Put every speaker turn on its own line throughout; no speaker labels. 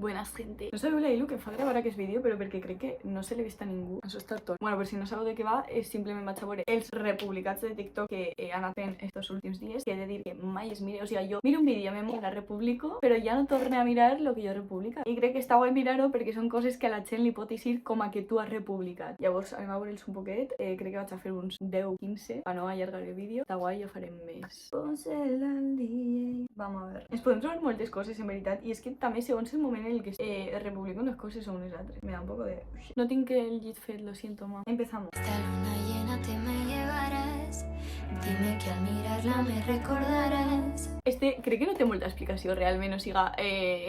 Buenas, gente. No sabeu la Ilu que em fa gravar aquest vídeo, però perquè crec que no se l'he vist a ningú. Això està tot. Bueno, per si no sabeu de què va, és simplement vaig a veure els republicats de TikTok que he anat fent estos últims dies, que he de dir que mai es mire. O sigui, jo miro un vídeo, me la republico, però ja no torne a mirar lo que jo republica. I crec que està guai mirar-ho perquè són coses que a la gent li pot eixir com a que tu has republicat. Llavors, anem a veure'ls un poquet. Crec que vaig a fer uns 10-15 per no allargar el vídeo. Està guai, ja farem més. Posa'l al dia. Vamos a ver. Ens podem trobar moltes coses, en veritat, i és que també segons el moment en el que republico unes coses o unes altres. Me da un poco de... No tinc el llit fet, lo siento, ma. Empezamos.
Esta luna llena te me llevarás. Dime que al mirarla me recordarás.
Crec que no té molta explicació realment, o sigui,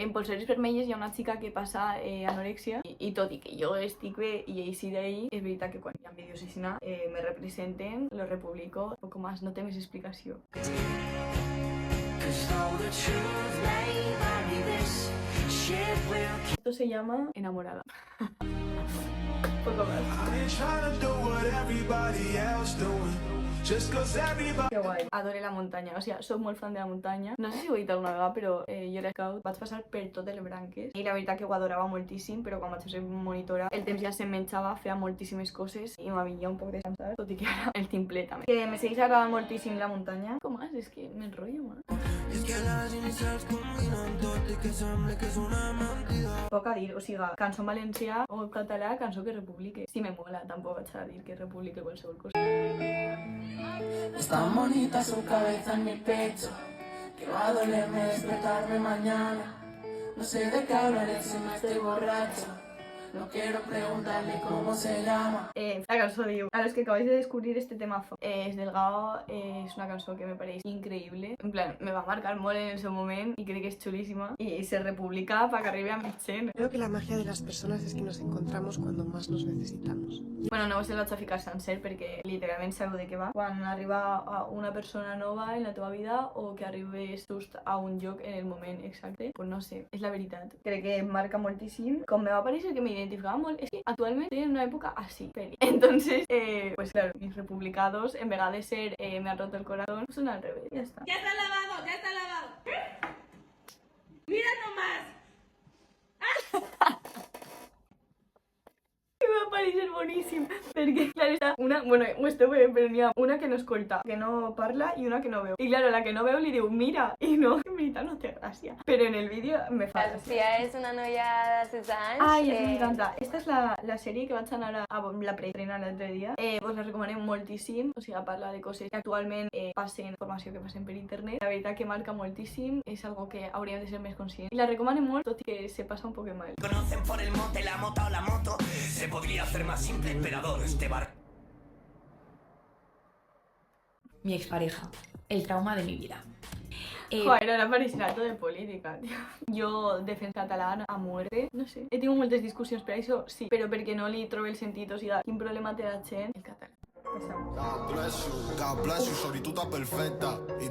en Polseres Vermelles hi ha una xica que passa anorèxia i tot i que jo estic bé i així d'ahir, és veritat que quan hi ha vídeos així me representen, lo republico, poco más, no té més explicació. Esto se llama Enamorada. Poco más. Que guai. Adore la muntanya, o sigui, soc molt fan de la muntanya. No sé si ho he dit alguna vegada, però jo era scout, vaig passar per totes les branques i la veritat que ho adorava moltíssim, però quan vaig ser monitora el temps ja se'm menjava, feia moltíssimes coses i m'havia un poc de cansar, tot i que ara el tinc ple també. Que me segueix agradant moltíssim la muntanya. Com més? És que m'enrotllo, man. Poc a dir, o sigui, cançó en valencià o en català, cançó que republique. Si me mola, tampoc vaig a dir que republique qualsevol cosa.
Es tan bonita su cabeza en mi pecho que va a dolerme despertarme mañana. No sé de qué hablaré si no estoy borracho. No quiero preguntarle cómo se llama.
La cançó diu: a los que acabáis de descubrir este temazo. Es del Gao, és una cançó que me pareix increïble. En plan, me va marcar molt en el seu moment i crec que és xulíssima. I se republica para que arribi a més gent.
Creo que la magia de las personas es que nos encontramos cuando más nos necesitamos.
Bueno, no se el vaig a ficar sencer perquè literalment sabeu de què va. Quan arriba a una persona nova en la teva vida o que arribes just a un lloc en el moment exacte, pues no sé, és la veritat. Crec que em marca moltíssim. Com me va parèixer que m'identificava molt, és que actualment estoy en una època así, feliz. Entonces, pues claro, mis republicados, en vez de ser me han roto el corazón, son al revés, ya está.
¡Ya está lavado! ¡Ya está lavado! ¡Mira nomás!
Me va parecer boníssim, perquè, clar, està una... Bueno, ho esteu veient, però n'hi ha una que no escolta, que no parla i una que no veu. I, clar, la que no veu li diu, mira, i no, en veritat no té gràcia. Però en el vídeo me fa gràcia.
Sofia és una noia de 16 anys.
Ai, m'encanta. Esta és la sèrie que vaig anar a la preestrena l'altre dia. Us la recomanem moltíssim, o sigui, parla de coses que actualment passen, informació que passen per internet. La veritat que marca moltíssim, és algo que hauríem de ser més conscients. I la recomanem molt, tot i que se passa un poc mal.
Conocen por el mote, la mota o la moto. Se podría hacer más simple, emperador, este bar.
Mi expareja, el trauma de mi vida.
Joder, ahora parecerà tot de política, tío. Jo, defensa catalana a muerte, no sé. He tingut moltes discussions per això, sí, però perquè no li trobo el sentit, o sigui, quin problema té la gent? El català.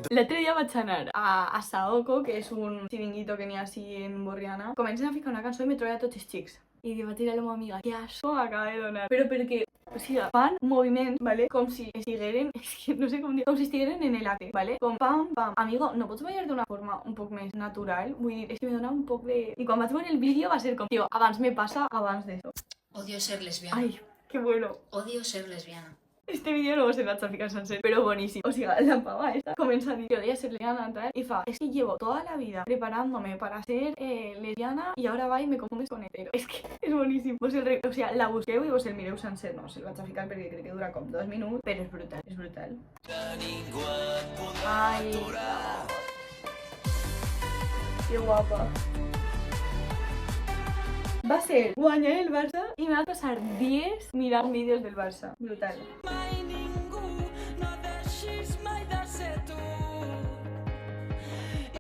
L'altre dia vaig anar a Saoko, que és un chiringuito que n'hi ha així en Borriana. Comencen a ficar una cançó i me trobava tots els xics. I li va tirar a la meva amiga, que asco m'acaba de donar. Però perquè, o sigui, fan moviments, ¿vale? Com si estigueren, és que no sé com dir, com si estigueren en el acte, ¿vale? Com pam, pam. Amigo, no pots ballar d'una forma un poc més natural? Vull dir, és que me dona un poc de... I quan vaig veure el vídeo va ser com, tío, abans me passa, abans d'això.
Odio ser lesbiana.
Ay, qué bueno.
Odio ser lesbiana.
Este vídeo no se vaig a ficar sencer, però boníssim. O sigui, la pava esta comença a dir que odia ser lesbiana tal, y fa, es que llevo toda la vida preparándome para ser lesbiana y ahora va y me confundes con hetero. Es que és boníssim. Vos o sigui, la busqueu i vos el mireu sencer. No, se'l vaig a ficar perquè crec que dura com 2 minuts, però és brutal, és brutal. Ai, que guapa. Va ser guanyar el Barça i me va passar dies mirant vídeos del Barça. Brutal.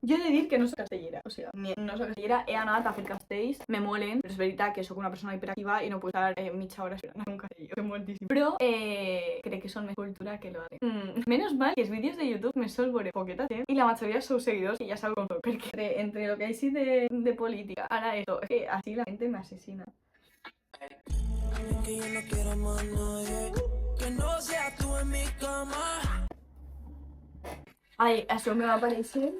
Jo he de dir que no soc castellera, o sigui, no soc castellera, he anat a fer castells, me molen, però és veritat que sóc una persona hiperactiva i no puc estar mitja hora esperant a un castell, és moltíssim. Però crec que són més cultura que lo de... Menos mal que els vídeos de YouTube me sol veure poqueta gent i la majoria sou seguidors i ja sabeu com soc, perquè entre lo que hay sí de política, ara eso, es que así la gente me asesina.
Que yo no quiero más nadie, que no seas tú en mi cama.
Ai, això me va aparèixer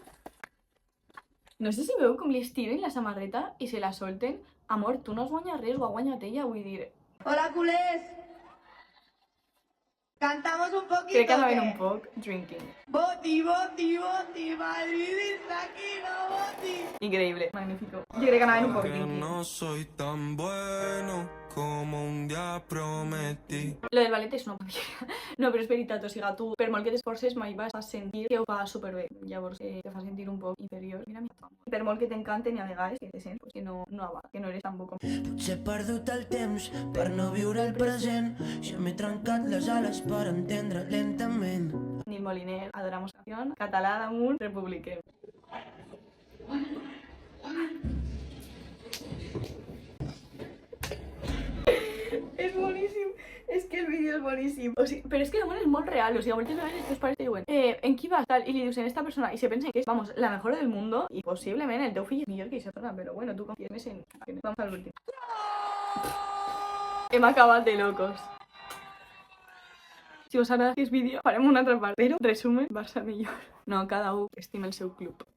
No sé si veu com li estiren la samarreta i se la solten. Amor, tu no has guanyat res, ho ha guanyat ella, vull dir...
Hola, culés. Cantamos un poquito.
Crec que anaven un poc drinking.
Boti, boti, boti, madridista aquí no boti.
Increíble, magnífico. Jo crec que anaven un poc drinking.
No soy tan bueno como un día prometí.
Lo del ballet és una pavia. No, però és veritat, o sigui, tu, per molt que t'esforces, mai vas a sentir que ho fa superbé. Llavors, te fa sentir un poc inferior. Mira, per molt que t'encanten i a vegades que te sents pues, que no va, que no eres tan bo com...
Potser he perdut el temps per no viure el present. Ja m'he trencat les ales per entendre lentament.
Nil Moliner, Adoramos Canción, català damunt, republiquem. És boníssim, és que el vídeo és boníssim. O sigui, però és que l'amor és molt real, o sigui, a moltes vegades els teus pares te diuen en qui vas tal, i li dius en esta persona, i se pensen que és, vamos, la mejor del mundo, i possiblement el teu fill és millor que aquesta persona, però bueno, tu confies més en... Vamos al últim. Hem acabat de locos. Si us agrada aquest vídeo, farem una altra part, però resumen, Barça millor. No, cada un estima el seu club.